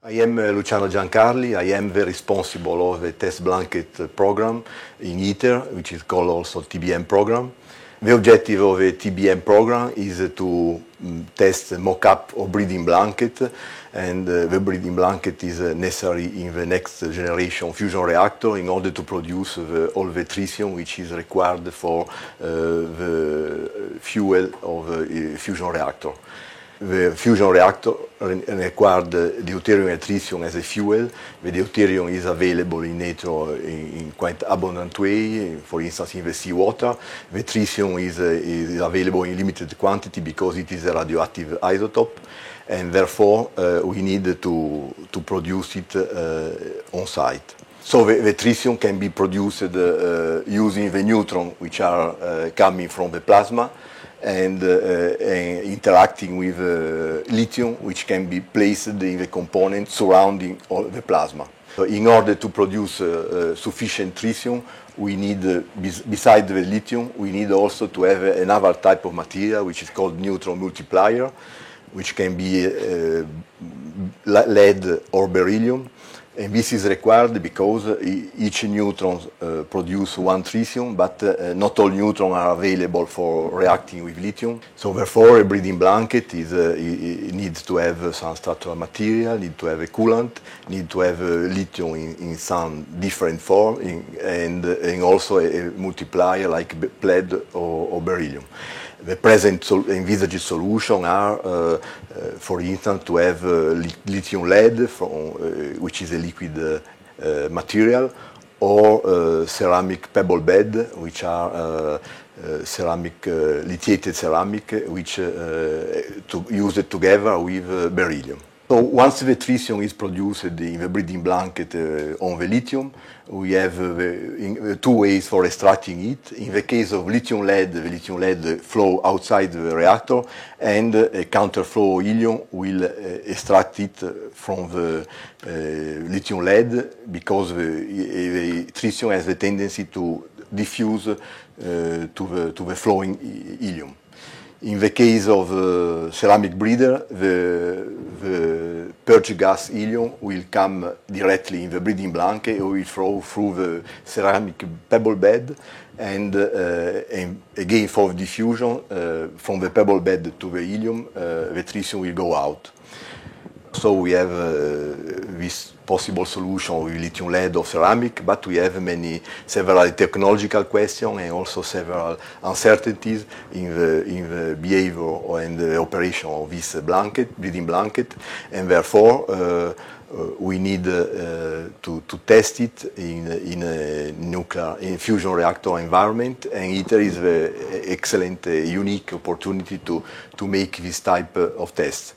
I am Luciano Giancarli. I am the responsible of the test blanket program in ITER, which is called also TBM program. The objective of the TBM program is to test a mock-up of breeding blanket, and the breeding blanket is necessary in the next generation fusion reactor in order to produce all the tritium which is required for the fuel of the fusion reactor. The fusion reactor required deuterium and tritium as a fuel. The deuterium is available in nature in quite abundant way, for instance in the seawater. The tritium is available in limited quantity because it is a radioactive isotope, and therefore we need to produce it on site. So the tritium can be produced using the neutrons which are coming from the plasma, and interacting with lithium, which can be placed in the components surrounding all the plasma. So in order to produce sufficient tritium, we need, besides the lithium, we need also to have another type of material, which is called neutron multiplier, which can be lead or beryllium. And this is required because each neutron produces one tritium, but not all neutrons are available for reacting with lithium. So therefore, a breeding blanket needs to have some structural material, needs to have a coolant, needs to have lithium in some different form, and also a multiplier like lead or beryllium. The present envisaged solution are, for instance, to have lithium lead, which is a liquid material, or ceramic pebble bed, which are lithiated ceramic, which used together with beryllium. So once the tritium is produced in the breeding blanket on the lithium, we have two ways for extracting it. In the case of lithium lead, the lithium lead flow outside the reactor, and a counterflow helium will extract it from the lithium lead, because the tritium has the tendency to diffuse to the flowing helium. In the case of ceramic breeder, the purge gas helium will come directly in the breeding blanket, or will flow through the ceramic pebble bed, and again for diffusion from the pebble bed to the helium, the tritium will go out. So we have this possible solution with lithium lead or ceramic, but we have several technological questions and also several uncertainties in the behavior and the operation of this breeding blanket, and therefore we need to test it in a fusion reactor environment, and ITER is an excellent, unique opportunity to make this type of test.